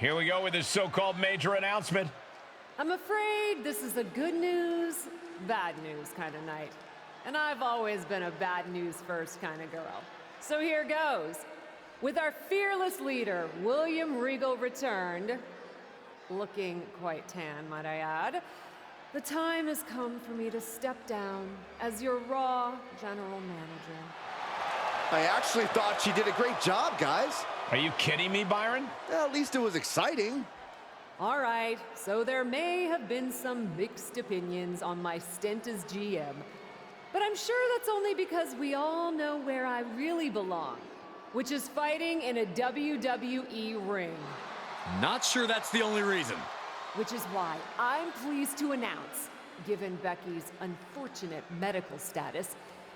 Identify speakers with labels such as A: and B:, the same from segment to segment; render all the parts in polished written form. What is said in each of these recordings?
A: Here we go with this so-called major announcement.
B: I'm afraid this is a good news, bad news kind of night. And I've always been a bad news first kind of girl. So here goes. With our fearless leader, William Regal, returned, looking quite tan, might I add, the time has come for me to step down as your Raw General Manager.
C: I actually thought she did a great job, guys.
A: Are you kidding me, Byron?
C: Well, at least it was exciting.
B: All right, so there may have been some mixed opinions on my stint as GM, but I'm sure that's only because we all know where I really belong, which is fighting in a WWE ring.
D: Not sure that's the only reason.
B: Which is why I'm pleased to announce, given Becky's unfortunate medical status,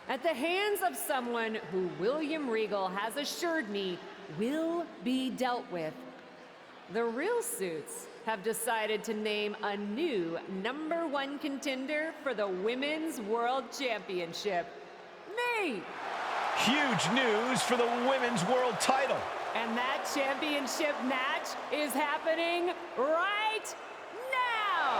B: at the hands of someone who William Regal has assured me will be dealt with, the Real Suits have decided to name a new #1 contender for the Women's World Championship. Me!
A: Huge news for the Women's World title.
B: And that championship match is happening right now!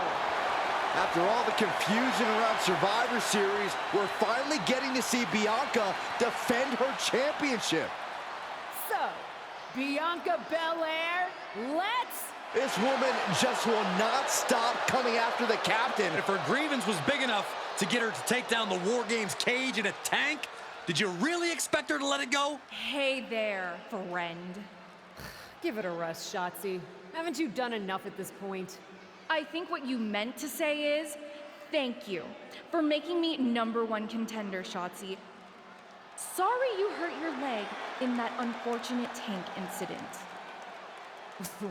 C: After all the confusion around Survivor Series, we're finally getting to see Bianca defend her championship.
B: So, Bianca Belair, let's...
C: This woman just will not stop coming after the captain.
D: If her grievance was big enough to get her to take down the War Games cage in a tank, did you really expect her to let it go?
E: Hey there, friend.
B: Give it a rest, Shotzi. Haven't you done enough at this point?
E: I think what you meant to say is, thank you for making me #1 contender, Shotzi. Sorry you hurt your leg in that unfortunate tank incident.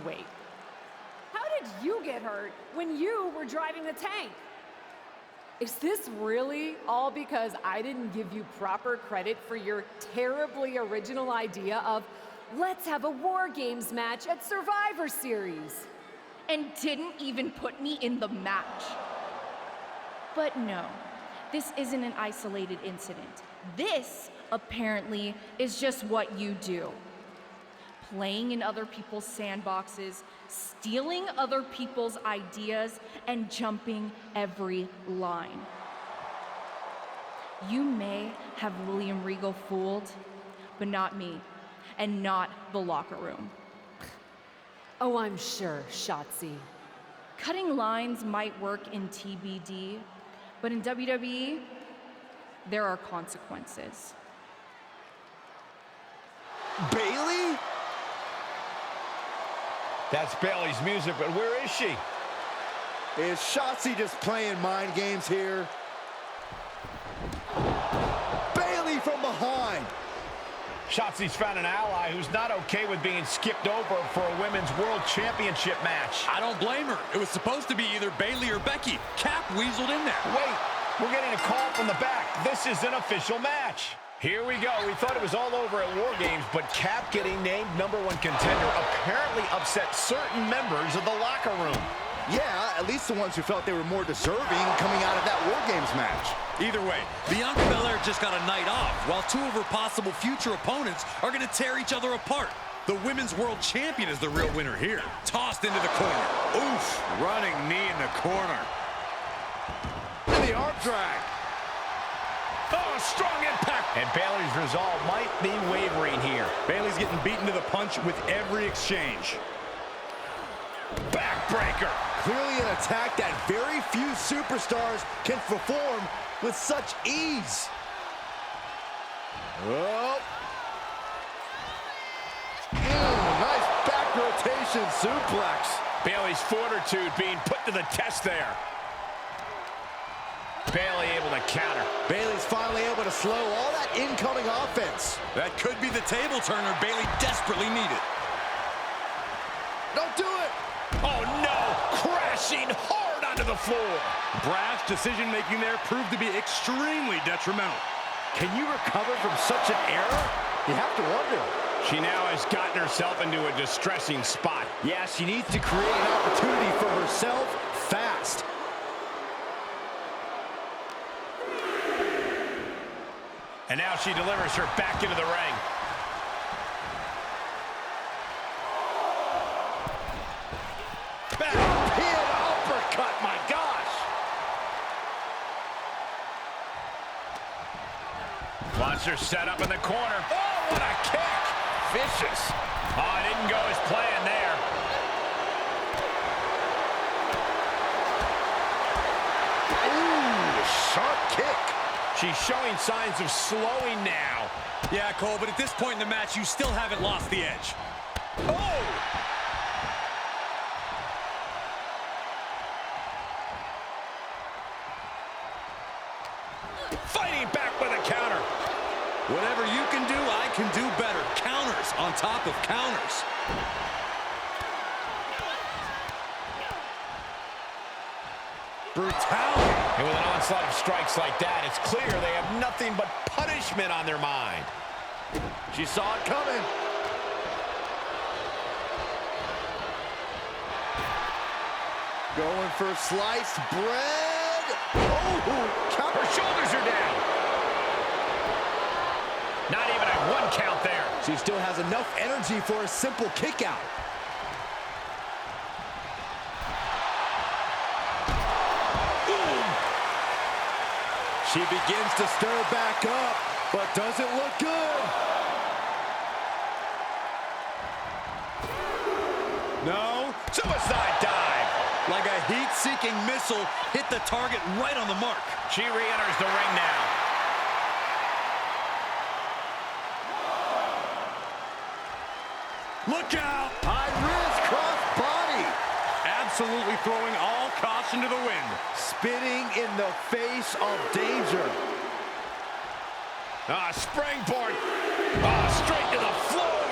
B: Wait. How did you get hurt when you were driving the tank? Is this really all because I didn't give you proper credit for your terribly original idea of let's have a War Games match at Survivor Series?
E: And didn't even put me in the match. But no, this isn't an isolated incident. This, apparently, is just what you do. Playing in other people's sandboxes, stealing other people's ideas, and jumping every line. You may have William Regal fooled, but not me, and not the locker room.
B: Oh, I'm sure, Shotzi.
E: Cutting lines might work in TBD, but in WWE, there are consequences.
C: Bayley?
A: That's Bayley's music, but where is she?
C: Is Shotzi just playing mind games here? Bayley from behind.
A: Shotzi's found an ally who's not okay with being skipped over for a Women's World Championship match.
D: I don't blame her. It was supposed to be either Bayley or Becky. Cap weaseled in there.
A: Wait, we're getting a call from the back. This is an official match. Here we go. We thought it was all over at War Games, but Cap getting named #1 contender apparently upset certain members of the locker room.
C: Yeah, at least the ones who felt they were more deserving coming out of that War Games match.
D: Either way, Bianca Belair just got a night off, while two of her possible future opponents are going to tear each other apart. The Women's World Champion is the real winner here. Tossed into the corner. Oof, running knee in the corner.
C: And the arm drag.
A: Oh, strong impact. And Bayley's resolve might be wavering here.
D: Bayley's getting beaten to the punch with every exchange.
A: Backbreaker.
C: Clearly an attack that very few superstars can perform with such ease. Oh. Nice back rotation suplex.
A: Bayley's fortitude being put to the test there. Bayley able to counter.
C: Bayley's finally able to slow all that incoming offense.
D: That could be the table turner Bayley desperately needed.
C: Don't do it.
A: Oh, no. Crashing hard onto the floor.
D: Brash decision-making there proved to be extremely detrimental.
C: Can you recover from such an error? You have to wonder.
A: She now has gotten herself into a distressing spot.
C: Yeah, she needs to create an opportunity for herself fast.
A: And now she delivers her back into the ring. They're set up in the corner. Oh, what a kick! Vicious. Oh, it didn't go as planned there.
C: Ooh, sharp kick.
A: She's showing signs of slowing now.
D: Yeah, Cole, but at this point in the match, you still haven't lost the edge.
A: Oh! Fighting back with a counter.
D: Whatever you can do, I can do better. Counters on top of counters. Brutality.
A: And with an onslaught of strikes like that, it's clear they have nothing but punishment on their mind.
C: She saw it coming. Going for sliced bread. Oh, counter.
A: Her shoulders are down. Not even a 1 count there.
C: She still has enough energy for a simple kick out. She begins to stir back up, but doesn't look good.
A: No. Suicide dive.
D: Like a heat-seeking missile, hit the target right on the mark.
A: She re-enters the ring now.
D: Look out!
C: High risk cross body.
D: Absolutely throwing all caution to the wind.
C: Spitting in the face of danger.
A: Springboard. Straight to the floor.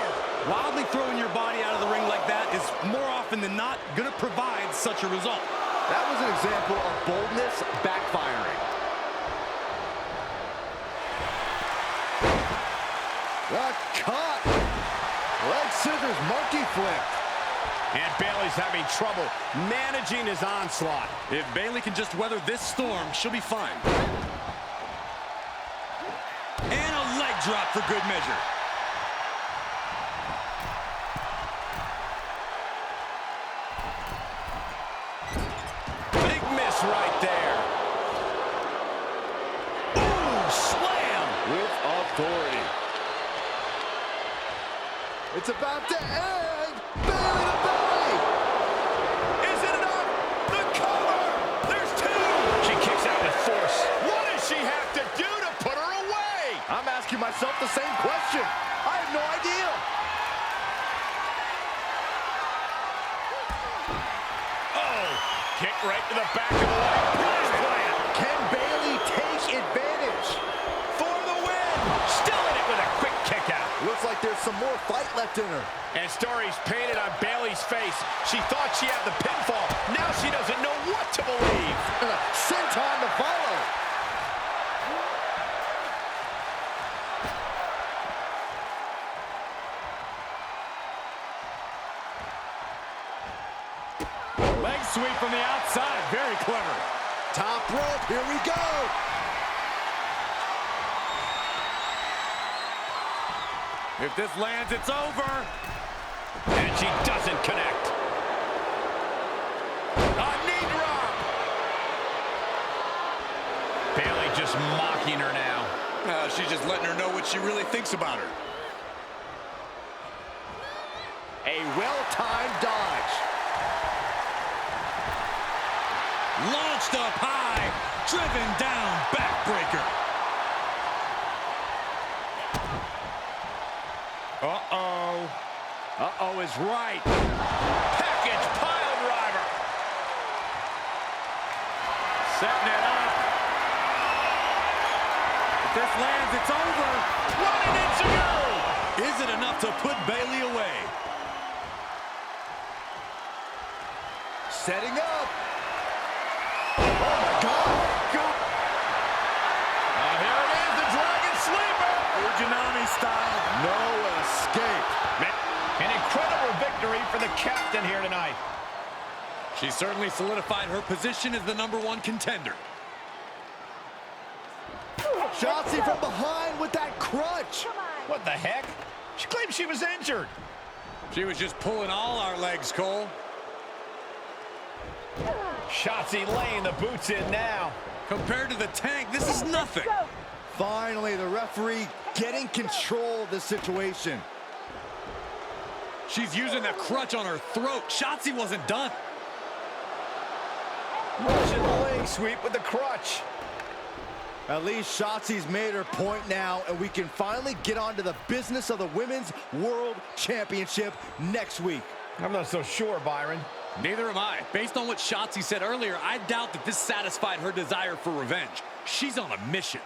D: Wildly throwing your body out of the ring like that is more often than not going to provide such a result.
C: That was an example of boldness backfiring. The cut. Leg scissors monkey flip.
A: And Bayley's having trouble managing his onslaught.
D: If Bayley can just weather this storm, she'll be fine. And a leg drop for good measure.
A: Big miss right there. Ooh, slam.
C: With authority. It's about to end. Bayley to belly.
A: Is it enough? The cover. There's 2. She kicks out with force. What does she have to do to put her away?
C: I'm asking myself the same question. I have no idea.
A: Oh, kick right to the back of the leg. Bridge plant.
C: Can Bayley take advantage?
A: For the win. Still in it with a quick kick out.
C: Looks like there's some more fight left in her.
A: And stories painted on Bayley's face. She thought she had the pinfall. Now she doesn't know what to believe.
C: Senton to follow.
D: Leg sweep from the outside. Very clever.
C: Top rope. Here we go.
D: If this lands, it's over.
A: And she doesn't connect. A knee drop. Bayley just mocking her now.
D: She's just letting her know what she really thinks about her.
C: A well-timed dodge.
D: Launched up high, driven down, backbreaker.
C: Uh-oh. Uh-oh is right.
A: Package pile driver.
D: Setting it up. If this lands, it's over.
A: Running into you.
D: Is it enough to put Bayley away?
C: Setting up. Oh, my God.
A: Here it is, the Dragon Sleeper.
D: Fujinami style.
C: No escape.
A: An incredible victory for the captain here tonight.
D: She certainly solidified her position as the #1 contender.
C: Shotzi from behind with that crutch.
A: What the heck? She claimed she was injured.
D: She was just pulling all our legs, Cole.
A: Shotzi laying the boots in now.
D: Compared to the tank, this is nothing.
C: Finally, the referee getting control of the situation.
D: She's using that crutch on her throat. Shotzi wasn't done.
A: Russian leg sweep with the crutch.
C: At least Shotzi's made her point now, and we can finally get on to the business of the Women's World Championship next week.
A: I'm not so sure, Byron.
D: Neither am I. Based on what Shotzi said earlier, I doubt that this satisfied her desire for revenge. She's on a mission.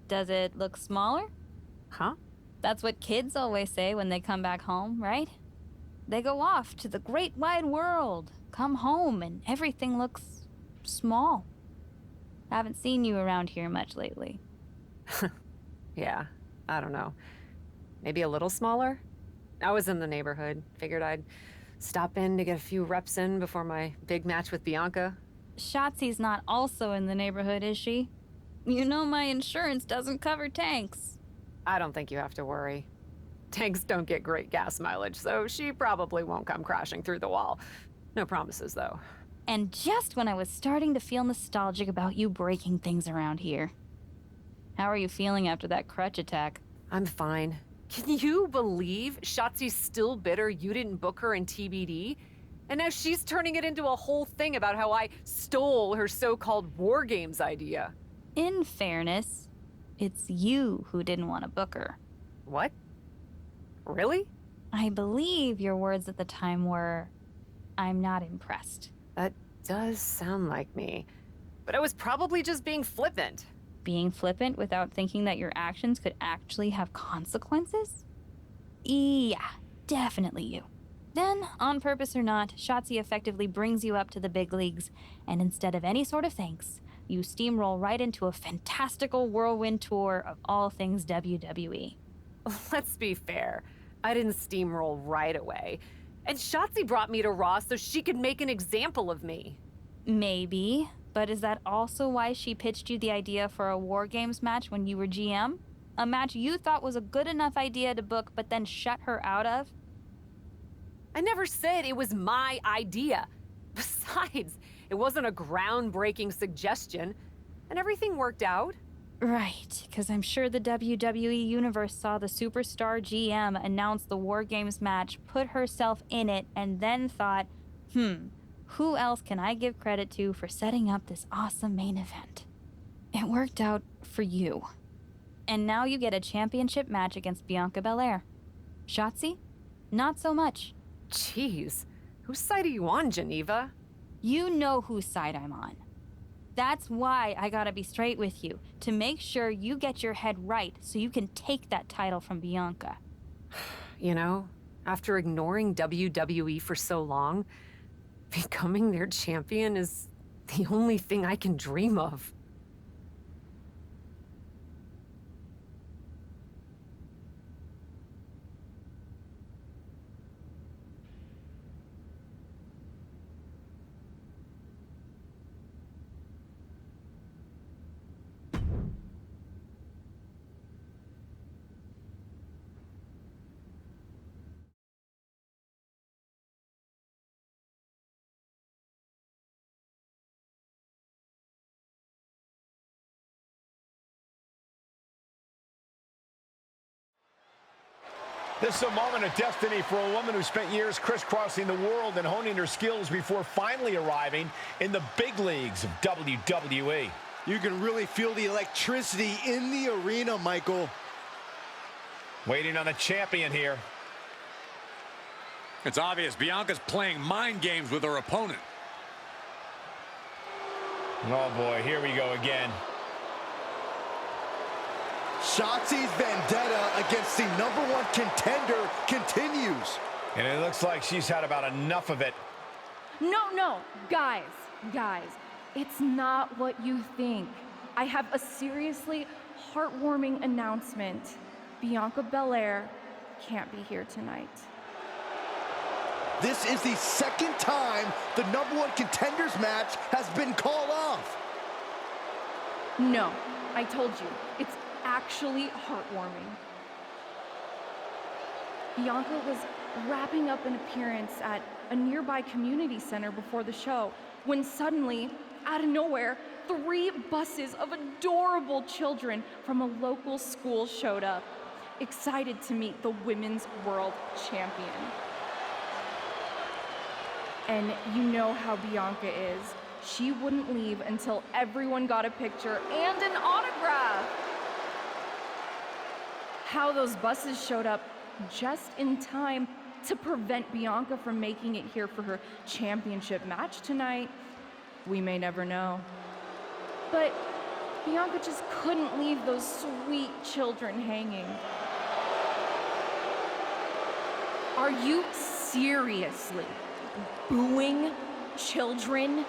F: Does it look smaller?
B: Huh?
F: That's what kids always say when they come back home, right? They go off to the great wide world, come home, and everything looks small. Haven't seen you around here much lately.
B: Yeah, I don't know. Maybe a little smaller? I was in the neighborhood. Figured I'd stop in to get a few reps in before my big match with Bianca.
F: Shotzi's not also in the neighborhood, is she? You know my insurance doesn't cover tanks.
B: I don't think you have to worry. Tanks don't get great gas mileage, so she probably won't come crashing through the wall. No promises, though.
F: And just when I was starting to feel nostalgic about you breaking things around here. How are you feeling after that crutch attack?
B: I'm fine. Can you believe Shotzi's still bitter you didn't book her in TBD? And now she's turning it into a whole thing about how I stole her so-called War Games idea.
F: In fairness, it's you who didn't want to book her.
B: What? Really?
F: I believe your words at the time were, "I'm not impressed."
B: That does sound like me. But I was probably just being flippant.
F: Being flippant without thinking that your actions could actually have consequences? Yeah, definitely you. Then, on purpose or not, Shotzi effectively brings you up to the big leagues, and instead of any sort of thanks, you steamroll right into a fantastical whirlwind tour of all things WWE.
B: Let's be fair. I didn't steamroll right away. And Shotzi brought me to Raw so she could make an example of me.
F: Maybe, but is that also why she pitched you the idea for a War Games match when you were GM? A match you thought was a good enough idea to book but then shut her out of?
B: I never said it was my idea. Besides, it wasn't a groundbreaking suggestion, and everything worked out.
F: Right, because I'm sure the WWE Universe saw the superstar GM announce the War Games match, put herself in it, and then thought, who else can I give credit to for setting up this awesome main event? It worked out for you. And now you get a championship match against Bianca Belair. Shotzi? Not so much.
B: Jeez, whose side are you on, Geneva?
F: You know whose side I'm on. That's why I gotta be straight with you, to make sure you get your head right so you can take that title from Bianca.
B: You know, after ignoring WWE for so long, becoming their champion is the only thing I can dream of.
A: This is a moment of destiny for a woman who spent years crisscrossing the world and honing her skills before finally arriving in the big leagues of WWE.
C: You can really feel the electricity in the arena, Michael.
A: Waiting on the champion here.
D: It's obvious Bianca's playing mind games with her opponent.
A: Oh boy, here we go again.
C: Shotzi's vendetta against the #1 contender continues.
A: And it looks like she's had about enough of it.
E: No, guys, it's not what you think. I have a seriously heartwarming announcement. Bianca Belair can't be here tonight.
C: This is the second time the #1 contenders match has been called off.
E: No, I told you, it's actually heartwarming. Bianca was wrapping up an appearance at a nearby community center before the show when suddenly, out of nowhere, 3 buses of adorable children from a local school showed up, excited to meet the Women's World Champion. And you know how Bianca is. She wouldn't leave until everyone got a picture and an autograph. How those buses showed up just in time to prevent Bianca from making it here for her championship match tonight, we may never know. But Bianca just couldn't leave those sweet children hanging. Are you seriously booing children?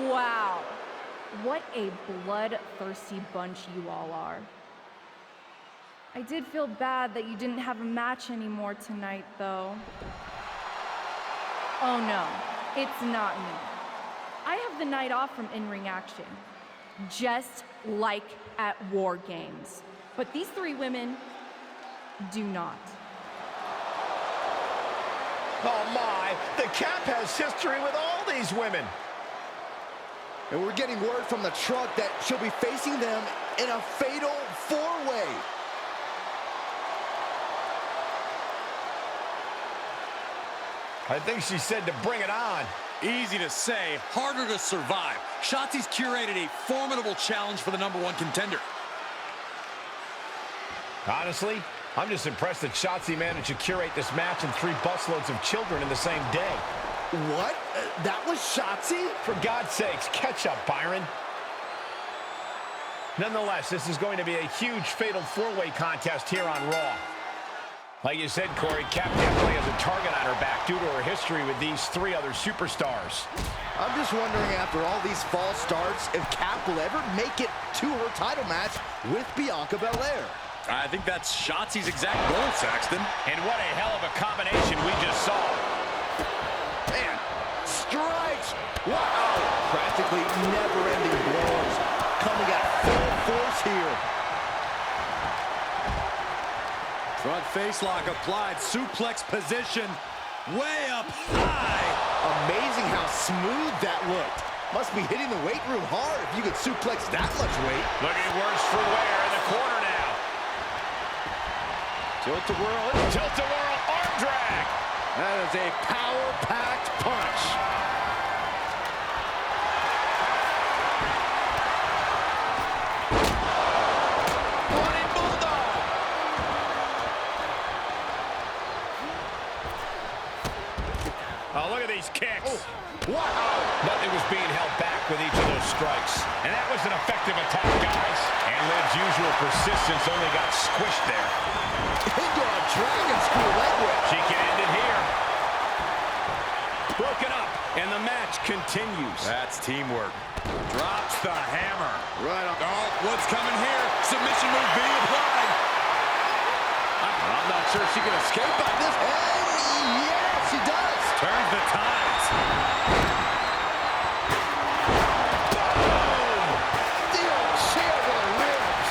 E: Wow, what a bloodthirsty bunch you all are. I did feel bad that you didn't have a match anymore tonight, though. Oh no, it's not me. I have the night off from in-ring action, just like at War Games. But these 3 women do not.
A: Oh my, the Cap has history with all these women.
C: And we're getting word from the truck that she'll be facing them in a fatal 4-way.
A: I think she said to bring it on.
D: Easy to say, harder to survive. Shotzi's curated a formidable challenge for the #1 contender.
A: Honestly, I'm just impressed that Shotzi managed to curate this match and 3 busloads of children in the same day.
C: What? That was Shotzi?
A: For God's sakes, catch up, Byron. Nonetheless, this is going to be a huge fatal 4-way contest here on Raw. Like you said, Corey, Cap definitely has a target on her back due to her history with these 3 other superstars.
C: I'm just wondering, after all these false starts, if Cap will ever make it to her title match with Bianca Belair.
D: I think that's Shotzi's exact goal, Saxton.
A: And what a hell of a combination we just saw.
C: Man, strikes! Wow! Practically never-ending blows coming at full force here.
D: Front face lock applied, suplex position, way up high.
C: Amazing how smooth that looked. Must be hitting the weight room hard if you could suplex that much weight.
A: Looking worse for wear in the corner now.
C: Tilt-a-whirl,
A: arm drag.
C: That is a power-packed punch.
A: Running bulldog. Oh, look at these kicks.
C: Oh, wow.
A: Nothing was being held back with each of those strikes. And that was an effective attack, guys. And Liv's usual persistence only got squished there.
C: Into a dragon screw leg whip.
A: She can end it here. Broken up, and the match continues.
D: That's teamwork. Drops the hammer.
C: Right on.
D: Oh, what's coming here? Submission move being applied.
C: I'm not sure she can escape on this. And yes, she does.
D: Turns the tides.
C: Boom! The old chair to the ribs.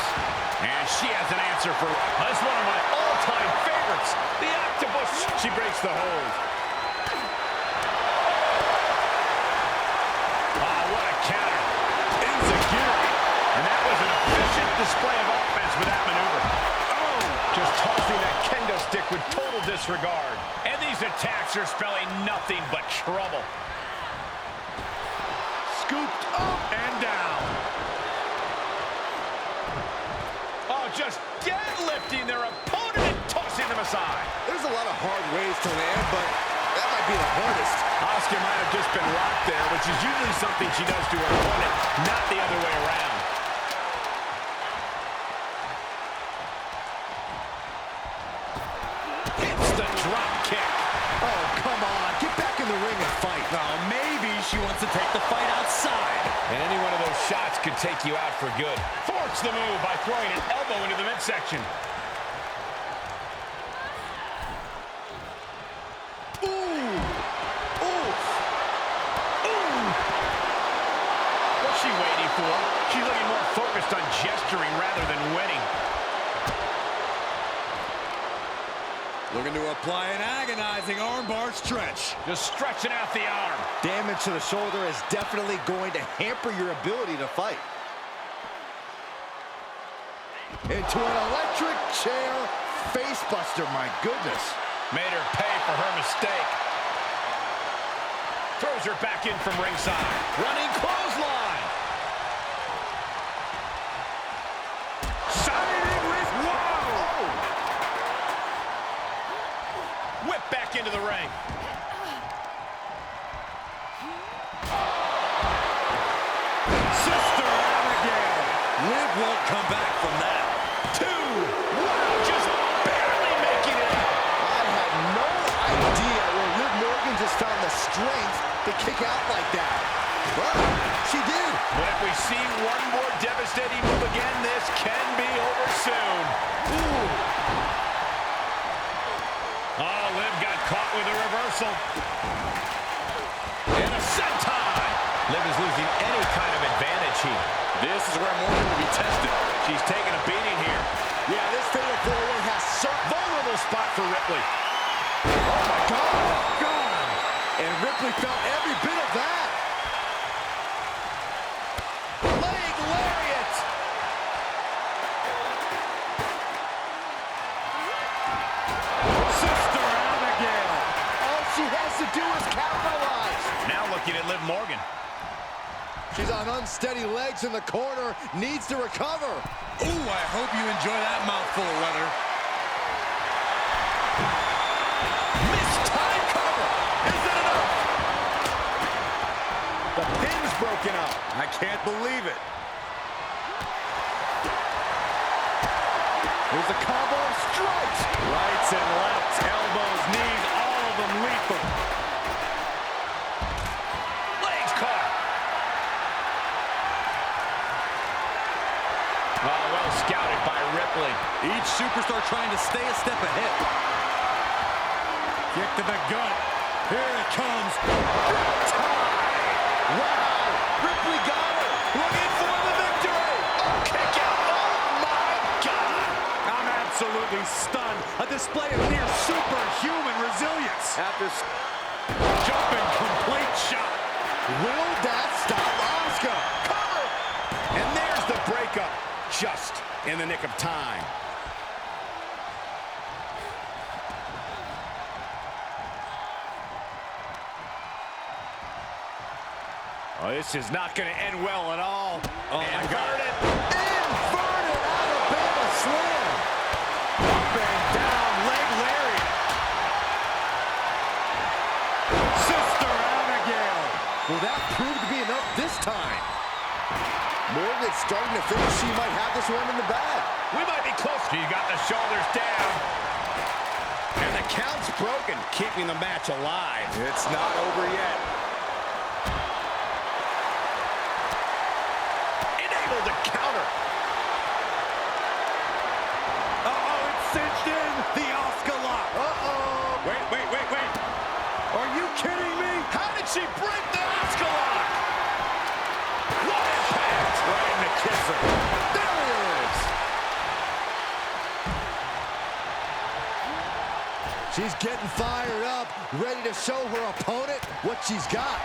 A: And she has an answer for that's one of my all-time favorites. The octopus. She breaks the hold. What a counter. Insecurity. And that was an efficient display of offense with that maneuver. Oh, just disregard. And these attacks are spelling nothing but trouble. Scooped up and down. Oh, just deadlifting their opponent and tossing them aside.
C: There's a lot of hard ways to land, but that might be the hardest.
A: Asuka might have just been locked there, which is usually something she does to her opponent, not the other way around. Hits the drop kick.
C: Oh, come on. Get back in the ring and fight.
D: Now, maybe she wants to take the fight outside.
A: And any one of those shots could take you out for good. Force the move by throwing an elbow into the midsection. What's she waiting for? She's looking more focused on gesturing rather than winning.
D: Looking to apply an agonizing armbar stretch.
A: Just stretching out the arm.
C: Damage to the shoulder is definitely going to hamper your ability to fight. Into an electric chair facebuster, my goodness.
A: Made her pay for her mistake. Throws her back in from ringside. Running clothesline. Shining with wow! Whip back into the ring.
D: Sister Abigail. Liv won't come back from that.
A: 2. Wow, just barely making it out.
C: I had no idea where Liv Morgan just found the strength to kick out like that. But she did.
A: But if we see one more devastating move again, this can be over soon. Ooh. Oh, Liv got caught with a reversal. And a senton. Liv is losing any kind of advantage here.
D: This is where Morgan will be tested.
A: She's taking a beating here.
C: Yeah, this fatal four-way has certain
A: Vulnerable spot for Ripley.
C: Oh, my God. And Ripley felt every bit of that.
A: Leg lariat.
D: Sister Abigail.
C: All she has to do is capitalize.
A: Now looking at Liv Morgan.
C: She's on unsteady legs in the corner, needs to recover.
D: Ooh, I hope you enjoy that mouthful, Runner.
A: Missed time cover. Is it enough? The pin's broken up.
D: I can't believe it.
C: Here's a combo of strikes.
D: Rights and lefts, elbows, knees, all of them lethal.
A: Legs caught. Oh, well scouted by Ripley.
D: Each superstar trying to stay a step ahead. Kick to the gut. Here it comes.
C: Wow, Ripley got her.
A: Looking for the victory. Oh, kick out. Oh, my God.
D: I'm absolutely stunned. A display of near superhuman resilience.
C: After
D: Jumping complete shot.
C: will that stop Asuka?
A: Cover. And there's the breakup. Just in the nick of time. Oh, this is not going to end well at all.
D: Oh, my God.
C: Inverted Alabama slam.
A: Up and down, leg lariat.
D: Sister Abigail.
C: Will that prove to be enough this time? Morgan's starting to think she might have this one in the bag.
A: We might be close. She got the shoulders down. And the count's broken, keeping the match alive.
D: It's not over yet.
A: Able to counter.
D: Uh-oh, it's cinched in. The Asuka lock.
C: Uh-oh.
D: Wait. Are you kidding me?
A: How did she break the Asuka lock? What impact? Right in the kisser.
C: There it is. She's getting fired up, ready to show her opponent what she's got.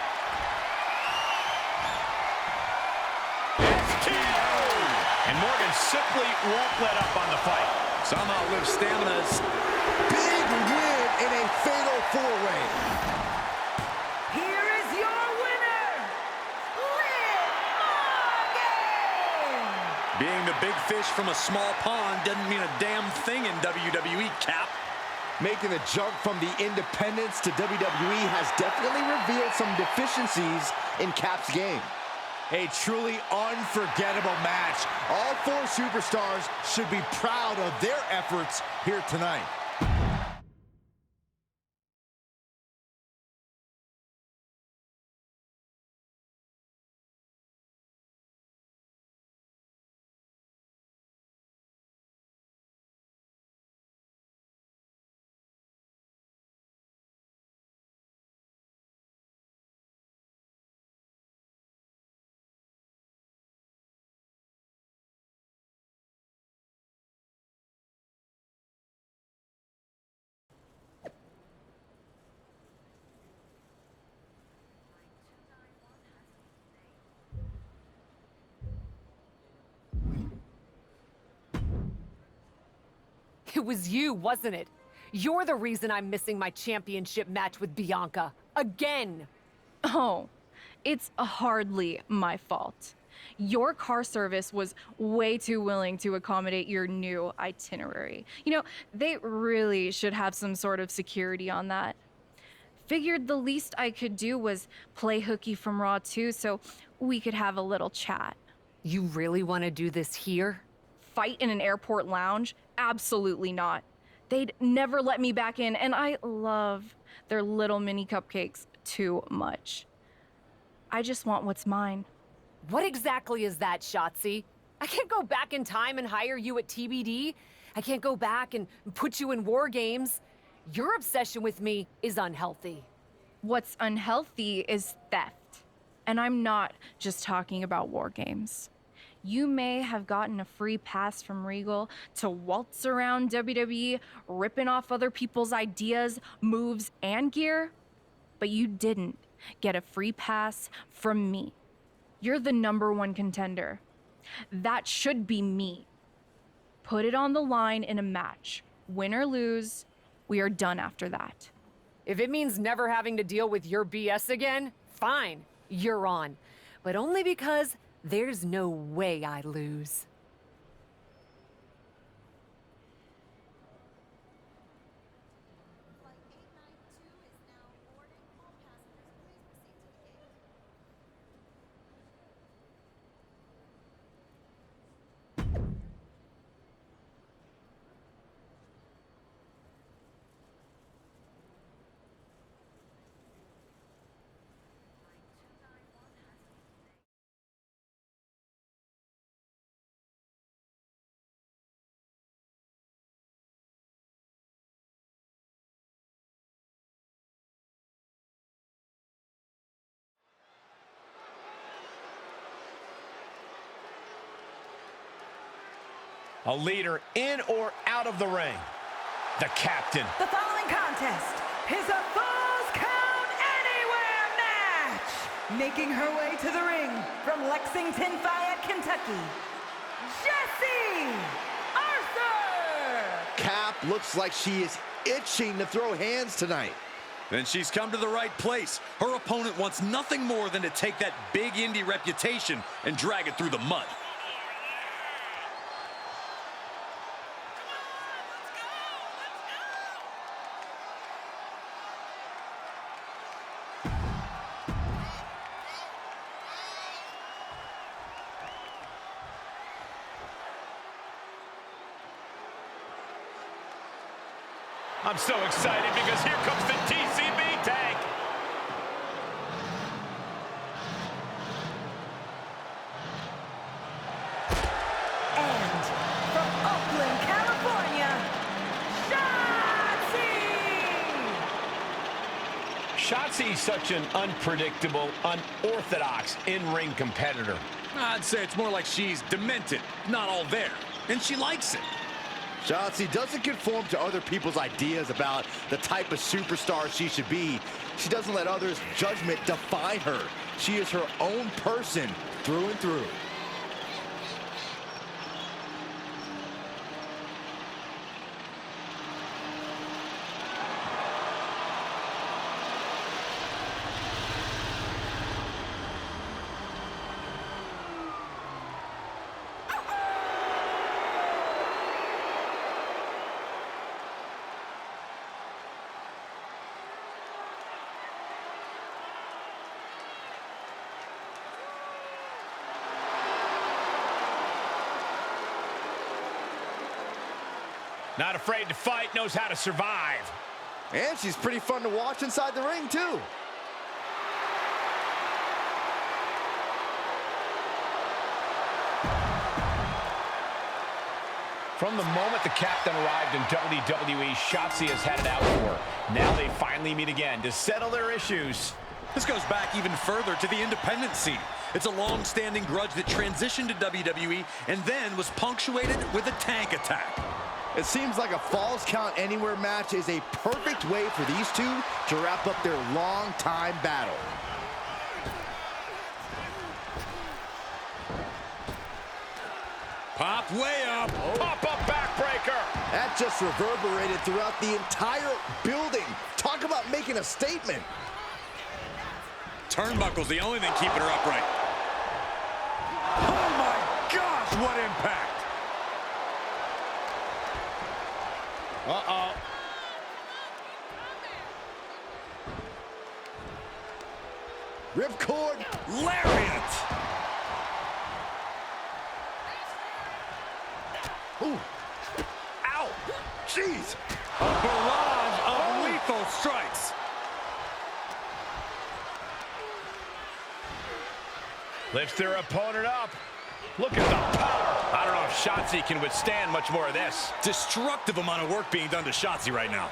A: And Morgan simply won't let up on the fight.
D: Somehow Liv's stamina is...
C: Big win in a fatal four-way.
B: Here is your winner, Liv Morgan!
D: Being the big fish from a small pond doesn't mean a damn thing in WWE, Cap.
C: Making the jump from the independents to WWE has definitely revealed some deficiencies in Cap's game. A truly unforgettable match. All four superstars should be proud of their efforts here tonight.
B: It was you, wasn't it? You're the reason I'm missing my championship match with Bianca. Again!
E: Oh, it's hardly my fault. Your car service was way too willing to accommodate your new itinerary. You know, they really should have some sort of security on that. Figured the least I could do was play hooky from Raw 2 so we could have a little chat.
B: You really want to do this here?
E: Fight in an airport lounge? Absolutely not. They'd never let me back in, and I love their little mini cupcakes too much. I just want what's mine.
B: What exactly is that, Shotzi? I can't go back in time and hire you at TBD. I can't go back and put you in War Games. Your obsession with me is unhealthy.
E: What's unhealthy is theft. And I'm not just talking about War Games. You may have gotten a free pass from Regal to waltz around WWE, ripping off other people's ideas, moves, and gear, but you didn't get a free pass from me. You're the #1 contender. That should be me. Put it on the line in a match. Win or lose, we are done after that.
B: If it means never having to deal with your BS again, fine, you're on. But only because there's no way I lose.
A: A leader in or out of the ring. The captain.
G: The following contest is a Falls Count Anywhere match. Making her way to the ring from Lexington, Fayette, Kentucky, Jessie Arthur.
C: Cap looks like she is itching to throw hands tonight.
D: Then she's come to the right place. Her opponent wants nothing more than to take that big indie reputation and drag it through the mud.
A: I'm so excited because here comes the TCB tank.
G: And from Oakland, California, Shotzi.
A: Shotzi's such an unpredictable, unorthodox in-ring competitor.
D: I'd say it's more like she's demented, not all there, and she likes it.
C: Shotzi doesn't conform to other people's ideas about the type of superstar she should be. She doesn't let others' judgment define her. She is her own person through and through.
A: Not afraid to fight, knows how to survive.
C: And she's pretty fun to watch inside the ring, too.
A: From the moment the captain arrived in WWE, Shotzi has had it out for her. Now they finally meet again to settle their issues.
D: This goes back even further to the independent scene. It's a long-standing grudge that transitioned to WWE and then was punctuated with a tank attack.
C: It seems like a Falls Count Anywhere match is a perfect way for these two to wrap up their long-time battle.
D: Pop way up.
A: Pop-up backbreaker.
C: That just reverberated throughout the entire building. Talk about making a statement.
D: Turnbuckle's the only thing keeping her upright. Oh my gosh, what impact!
A: Uh-oh.
C: Ripcord.
D: Lariat!
C: Ooh. Ow. Jeez.
D: A barrage of lethal strikes.
A: Lifts their opponent up. Look at the power. I don't know if Shotzi can withstand much more of this.
D: Destructive amount of work being done to Shotzi right now.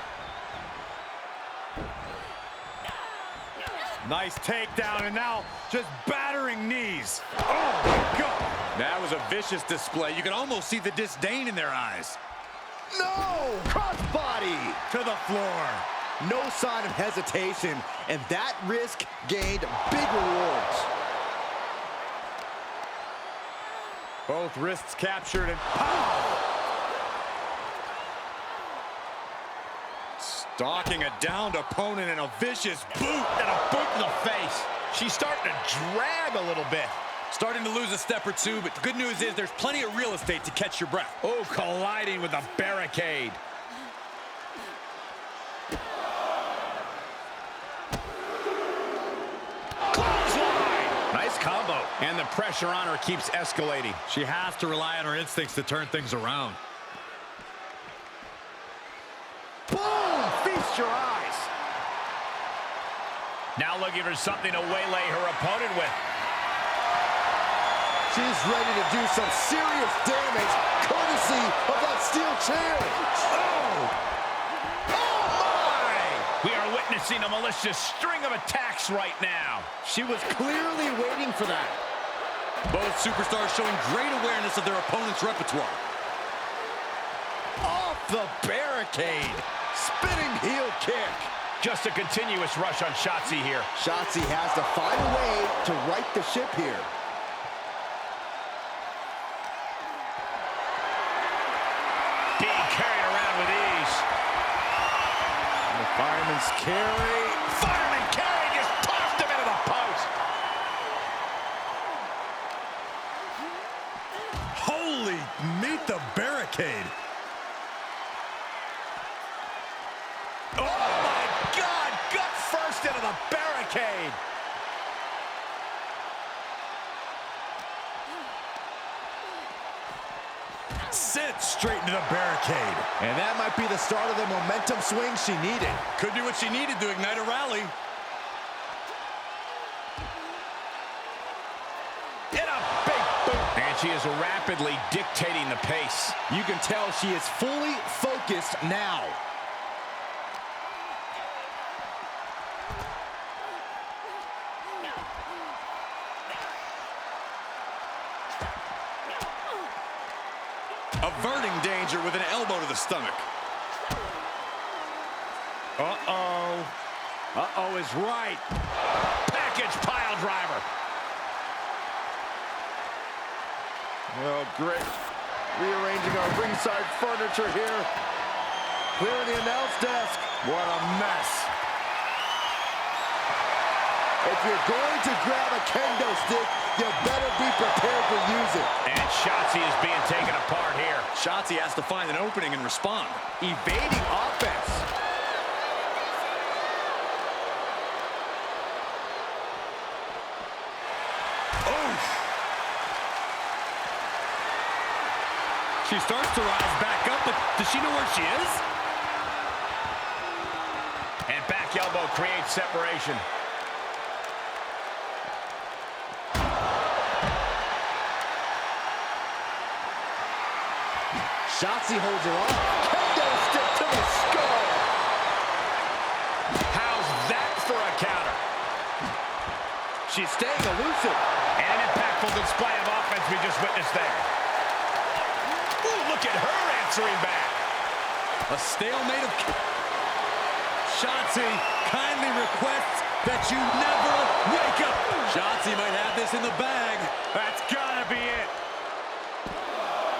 D: Nice takedown, and now just battering knees. Oh, my God. That was a vicious display. You can almost see the disdain in their eyes.
C: No! Crossbody!
D: To the floor.
C: No sign of hesitation, and that risk gained big rewards.
D: Both wrists captured and pow! Stalking a downed opponent and a vicious boot.
A: And a boot in the face. She's starting to drag a little bit.
D: Starting to lose a step or two, but the good news is there's plenty of real estate to catch your breath.
A: Oh, colliding with a barricade. Clothesline! Nice combo. And the pressure on her keeps escalating.
D: She has to rely on her instincts to turn things around.
C: Boom! Feast your eyes.
A: Now looking for something to waylay her opponent with.
C: She's ready to do some serious damage, courtesy of that steel chair.
A: Oh! Oh, my! We are witnessing a malicious string of attacks right now.
C: She was clearly waiting for that.
D: Both superstars showing great awareness of their opponent's repertoire.
C: Off the barricade. Spinning heel kick.
A: Just a continuous rush on Shotzi here.
C: Shotzi has to find a way to right the ship here.
A: Being carried around with ease.
C: And the fireman's carry.
A: Fireman carry just tossed him into the post.
D: Holy, meet the barricade.
A: Oh, my God! Gut first into the barricade.
D: Sit straight into the barricade.
C: And that might be the start of the momentum swing she needed.
D: Could do what she needed to ignite a rally.
A: In a big boot. And she is rapidly dictating the pace.
C: You can tell she is fully focused now.
D: Averting danger with an elbow to the stomach.
A: Uh-oh. Uh-oh is right. Package pile driver.
C: Well, great. Rearranging our ringside furniture here. Clearing the announce desk.
D: What a mess.
C: If you're going to grab a kendo stick, you better be prepared to use it.
A: And Shotzi is being taken apart here.
D: Shotzi has to find an opening and respond.
C: Evading offense.
D: She starts to rise back up, but does she know where she is?
A: And back elbow creates separation.
C: Shotzi holds her off. Kendo stick to the skull.
A: How's that for a counter?
C: She's staying elusive.
A: And an impactful display of offense we just witnessed there. Ooh, look at her answering back.
D: A stalemate of... Shotzi kindly requests that you never wake up. Shotzi might have this in the bag.
A: That's gotta be it.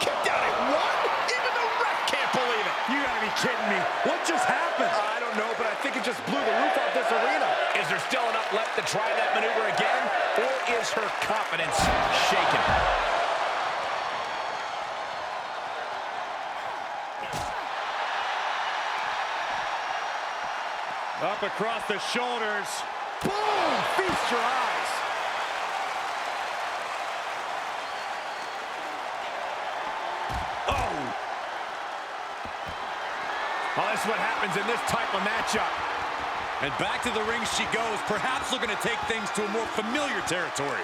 A: Kicked out at one? Even the ref can't believe it. You gotta be kidding me.
C: What just happened? I don't know, but I think it just blew the roof off this arena.
A: Is there still enough left to try that maneuver again? Or is her confidence shaken?
D: Up across the shoulders.
C: Boom! Feast your eyes.
A: Oh! Well, that's what happens in this type of matchup.
D: And back to the ring she goes, perhaps looking to take things to a more familiar territory.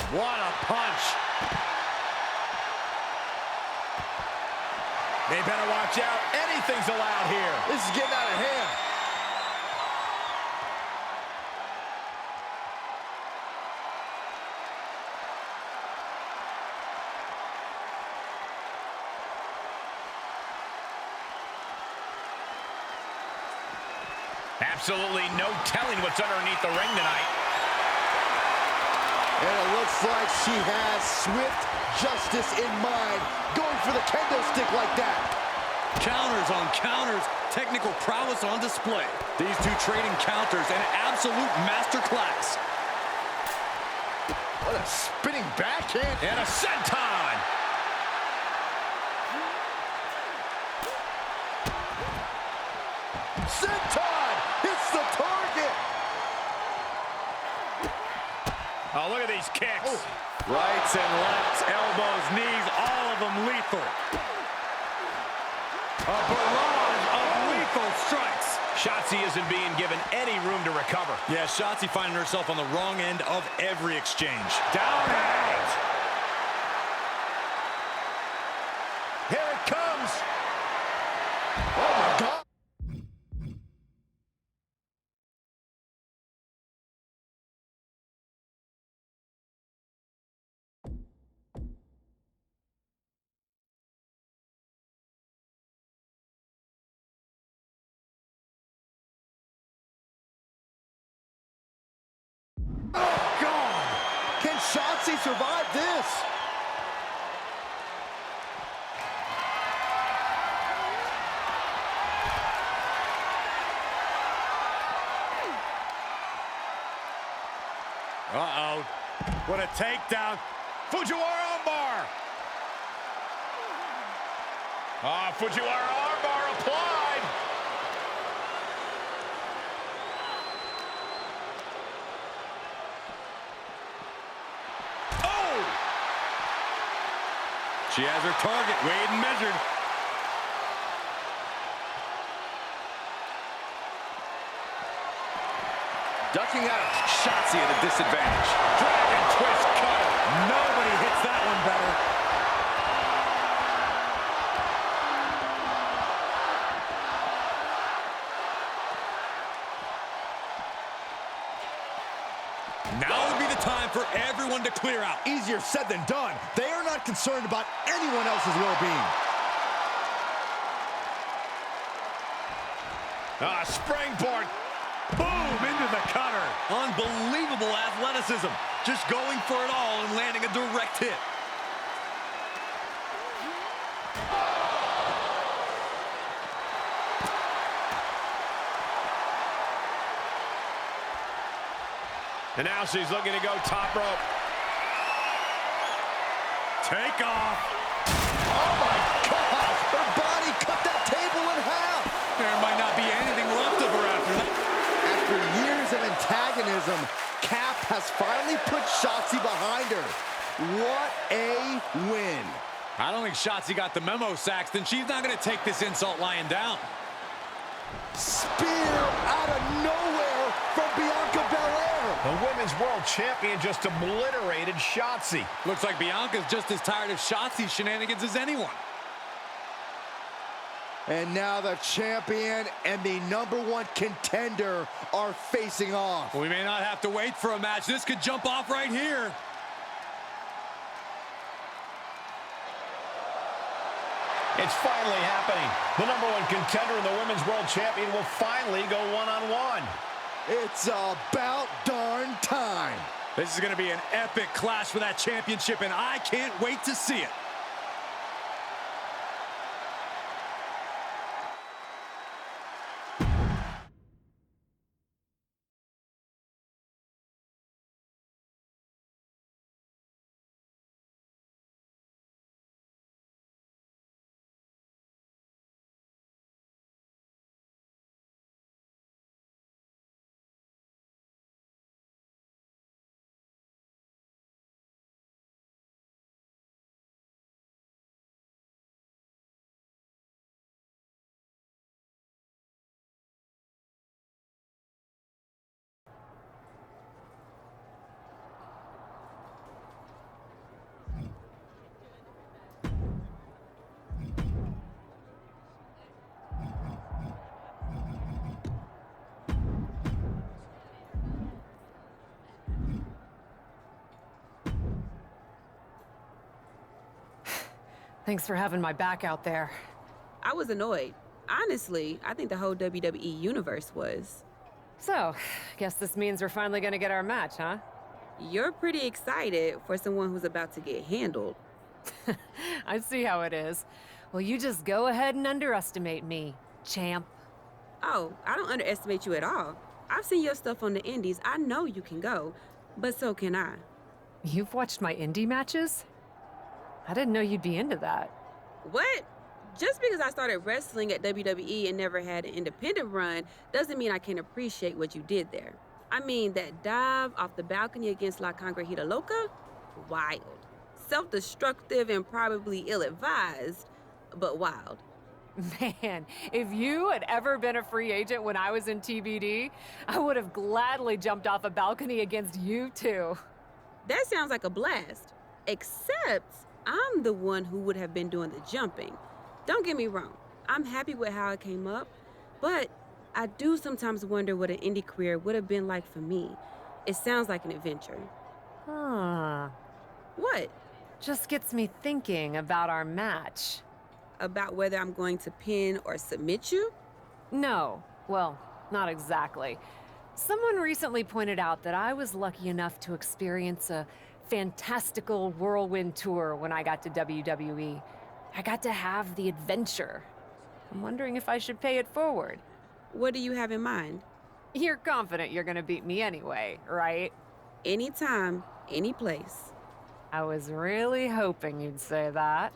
A: What a punch. They better watch out. Anything's allowed here.
C: This is getting out of hand.
A: Absolutely no telling what's underneath the ring tonight.
C: And it looks like she has swift justice in mind, going for the kendo stick like that.
D: Counters on counters, technical prowess on display. These two trading counters, an absolute masterclass.
C: What a spinning backhand.
A: And a senton.
C: Senton hits the target.
A: Oh, look at these kicks.
C: Oh.
D: Rights and lefts, elbows, knees, all of them lethal. A barrage of lethal strikes.
A: Shotzi isn't being given any room to recover.
D: Yeah, Shotzi finding herself on the wrong end of every exchange.
A: Down and out. Here it comes.
C: Oh, my God. Oh, God! Can Shotzi survive this?
D: Uh-oh. What a takedown.
A: Fujiwara armbar. Fujiwara armbar applied. Oh!
D: She has her target weighed and measured.
C: Ducking out of Shotzi at a disadvantage.
A: Dragon twist cutter.
D: Nobody hits that one better. Now would be the time for everyone to clear out.
C: Easier said than done. They are not concerned about anyone else's well-being.
A: Springboard.
D: Boom, into the cutter. Unbelievable athleticism. Just going for it all and landing a direct hit.
A: And now she's looking to go top rope.
D: Take off.
C: Oh, my God! Her body cut that table in half!
D: There might not be anything left of her after that.
C: After years of antagonism, Cap has
D: think Shotzi got the memo, Saxton. She's not going to take this insult lying down.
C: Spear out of nowhere from Bianca Belair.
A: The Women's World Champion just obliterated Shotzi.
D: Looks like Bianca's just as tired of Shotzi's shenanigans as anyone.
C: And now the champion and the #1 contender are facing off.
D: We may not have to wait for a match. This could jump off right here.
A: It's finally happening. The #1 contender and the Women's World Champion will finally go one-on-one.
C: It's about darn time.
D: This is going to be an epic clash for that championship, and I can't wait to see it.
B: Thanks for having my back out there.
H: I was annoyed. Honestly, I think the whole WWE universe was.
B: So, guess this means we're finally gonna get our match, huh?
H: You're pretty excited for someone who's about to get handled.
B: I see how it is. Well, you just go ahead and underestimate me, champ.
H: Oh, I don't underestimate you at all. I've seen your stuff on the indies. I know you can go, but so can I.
B: You've watched my indie matches? I didn't know you'd be into that.
H: What? Just because I started wrestling at WWE and never had an independent run doesn't mean I can't appreciate what you did there. I mean, that dive off the balcony against La Congrejita Loca? Wild. Self-destructive and probably ill-advised, but wild.
B: Man, if you had ever been a free agent when I was in TBD, I would have gladly jumped off a balcony against you too.
H: That sounds like a blast. Except I'm the one who would have been doing the jumping. Don't get me wrong, I'm happy with how it came up, but I do sometimes wonder what an indie career would have been like for me. It sounds like an adventure.
B: Huh.
H: What?
B: Just gets me thinking about our match.
H: About whether I'm going to pin or submit you?
B: No, well, not exactly. Someone recently pointed out that I was lucky enough to experience a fantastical whirlwind tour when I got to WWE. I got to have the adventure. I'm wondering if I should pay it forward.
H: What do you have in mind?
B: You're confident you're gonna beat me anyway, right?
H: Anytime, any place.
B: I was really hoping you'd say that.